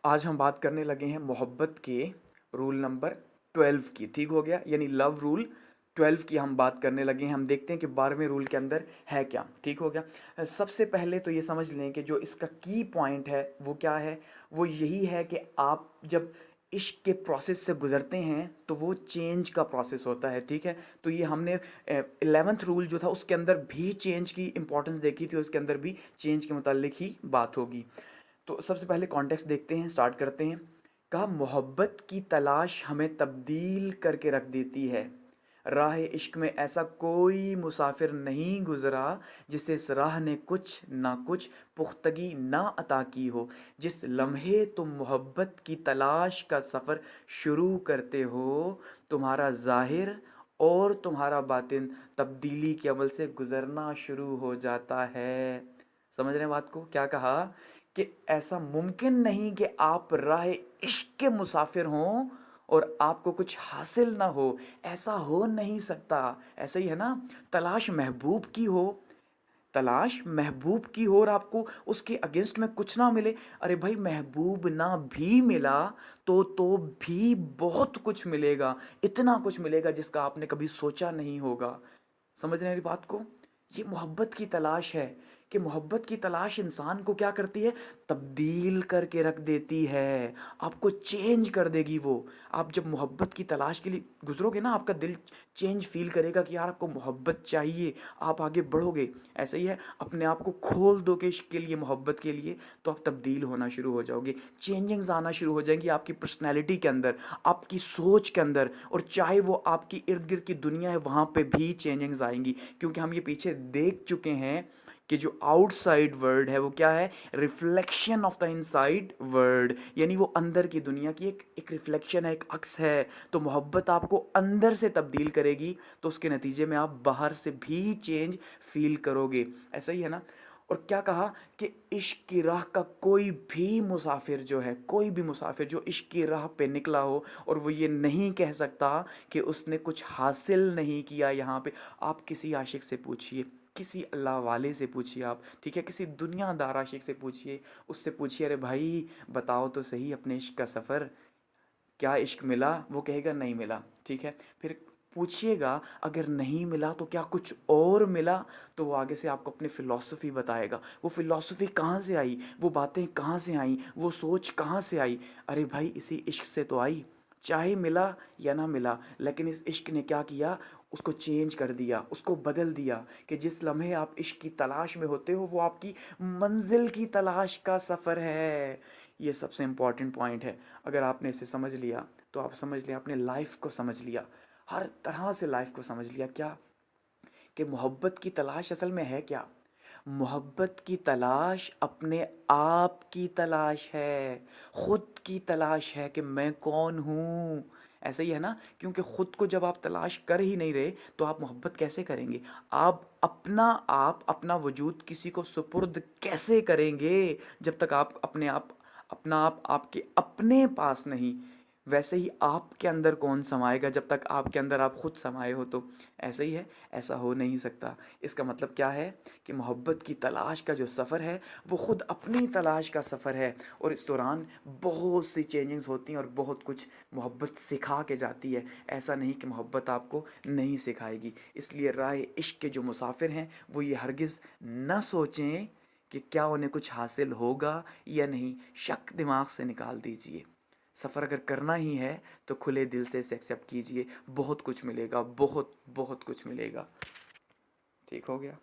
आज हम बात करने लगे हैं मोहब्बत के रूल नंबर 12 की। ठीक हो गया, यानी लव रूल 12 की हम बात करने लगे हैं। हम देखते हैं कि 12वें रूल के अंदर है क्या। ठीक हो गया। सबसे पहले तो ये समझ लें कि जो इसका की पॉइंट है वो क्या है। वो यही है कि आप जब इश्क के प्रोसेस से गुजरते हैं तो वो चेंज का प्रोसेस होता है। ठीक है, तो ये हमने 11th रूल जो था उसके अंदर भी चेंज की इंपॉर्टेंस देखी थी, उसके अंदर भी चेंज के मुतालिक ही बात होगी। तो सबसे पहले कॉन्टेक्स्ट देखते हैं, स्टार्ट करते हैं। कहा मोहब्बत की तलाश हमें तब्दील करके रख देती है। राह इश्क में ऐसा कोई मुसाफिर नहीं गुजरा जिसे इस राह ने कुछ ना कुछ पुख्तगी ना अता की हो। जिस लम्हे तुम मोहब्बत की तलाश का सफ़र शुरू करते हो, तुम्हारा ज़ाहिर और तुम्हारा बातिन तब्दीली के अमल से गुजरना शुरू हो जाता है। समझ रहे हैं बात को? क्या कहा कि ऐसा मुमकिन नहीं कि आप राह इश्क के मुसाफिर हों और आपको कुछ हासिल ना हो। ऐसा हो नहीं सकता। ऐसा ही है ना, तलाश महबूब की हो, तलाश महबूब की हो और आपको उसके अगेंस्ट में कुछ ना मिले। अरे भाई, महबूब ना भी मिला तो भी बहुत कुछ मिलेगा। इतना कुछ मिलेगा जिसका आपने कभी सोचा नहीं होगा। समझ रहे हैं मेरी बात को? ये मोहब्बत की तलाश है कि मोहब्बत की तलाश इंसान को क्या करती है, तब्दील करके रख देती है। आपको चेंज कर देगी वो। आप जब मोहब्बत की तलाश के लिए गुजरोगे ना, आपका दिल चेंज फील करेगा कि यार आपको मोहब्बत चाहिए, आप आगे बढ़ोगे। ऐसा ही है, अपने आप को खोल दोगे इश्क के लिए, मोहब्बत के लिए, तो आप तब्दील होना शुरू हो जाओगे। चेंजिंग्स आना शुरू हो जाएंगी आपकी पर्सनैलिटी के अंदर, आपकी सोच के अंदर, और चाहे वो आपकी इर्द गिर्द की दुनिया है वहाँ पे भी चेंजिंग्स आएंगी। क्योंकि हम ये पीछे देख चुके हैं कि जो आउटसाइड वर्ल्ड है वो क्या है, reflection of the inside world, यानी वो अंदर की दुनिया की एक रिफ्लेक्शन है, एक अक्स है। तो मोहब्बत आपको अंदर से तब्दील करेगी, तो उसके नतीजे में आप बाहर से भी चेंज फील करोगे। ऐसा ही है ना। और क्या कहा कि इश्क की राह का कोई भी मुसाफिर जो है, कोई भी मुसाफिर जो इश्क की राह पे निकला हो और वो ये नहीं कह सकता कि उसने कुछ हासिल नहीं किया यहाँ पे। आप किसी आशिक से पूछिए, किसी अल्लाह वाले से पूछिए आप, ठीक है, किसी दुनियादार आशिक से पूछिए, उससे पूछिए अरे भाई बताओ तो सही अपने इश्क का सफ़र, क्या इश्क मिला? वो कहेगा नहीं मिला। ठीक है, फिर पूछिएगा अगर नहीं मिला तो क्या कुछ और मिला? तो वो आगे से आपको अपनी फ़िलॉसफी बताएगा। वो फ़िलॉसफी कहाँ से आई, वो बातें कहाँ से आई, वो सोच कहाँ से आई? अरे भाई इसी इश्क से तो आई। चाहे मिला या ना मिला, लेकिन इस इश्क ने क्या किया, उसको चेंज कर दिया, उसको बदल दिया। कि जिस लम्हे आप इश्क की तलाश में होते हो वो आपकी मंजिल की तलाश का सफ़र है। ये सबसे इम्पॉर्टेंट पॉइंट है। अगर आपने इसे समझ लिया तो आप समझ लिया, आपने लाइफ को समझ लिया, हर तरह से लाइफ को समझ लिया। क्या कि मोहब्बत की तलाश असल में है क्या? मोहब्बत की तलाश अपने आप की तलाश है, खुद की तलाश है कि मैं कौन हूँ। ऐसा ही है ना, क्योंकि खुद को जब आप तलाश कर ही नहीं रहे तो आप मोहब्बत कैसे करेंगे? आप अपना वजूद किसी को सुपुर्द कैसे करेंगे जब तक आप अपने आप, अपना आप आपके अपने पास नहीं? वैसे ही आपके अंदर कौन समाएगा जब तक आपके अंदर आप खुद समाए हो? तो ऐसा ही है, ऐसा हो नहीं सकता। इसका मतलब क्या है कि मोहब्बत की तलाश का जो सफ़र है वो ख़ुद अपनी तलाश का सफ़र है। और इस दौरान बहुत सी चेंजिंग्स होती हैं और बहुत कुछ मोहब्बत सिखा के जाती है। ऐसा नहीं कि मोहब्बत आपको नहीं सिखाएगी। इसलिए राह इश्क के जो मुसाफिर हैं वो ये हरगिज़ न सोचें कि क्या उन्हें कुछ हासिल होगा या नहीं। शक दिमाग से निकाल दीजिए। सफ़र अगर करना ही है तो खुले दिल से इसे एक्सेप्ट कीजिए। बहुत कुछ मिलेगा, बहुत बहुत कुछ मिलेगा। ठीक हो गया।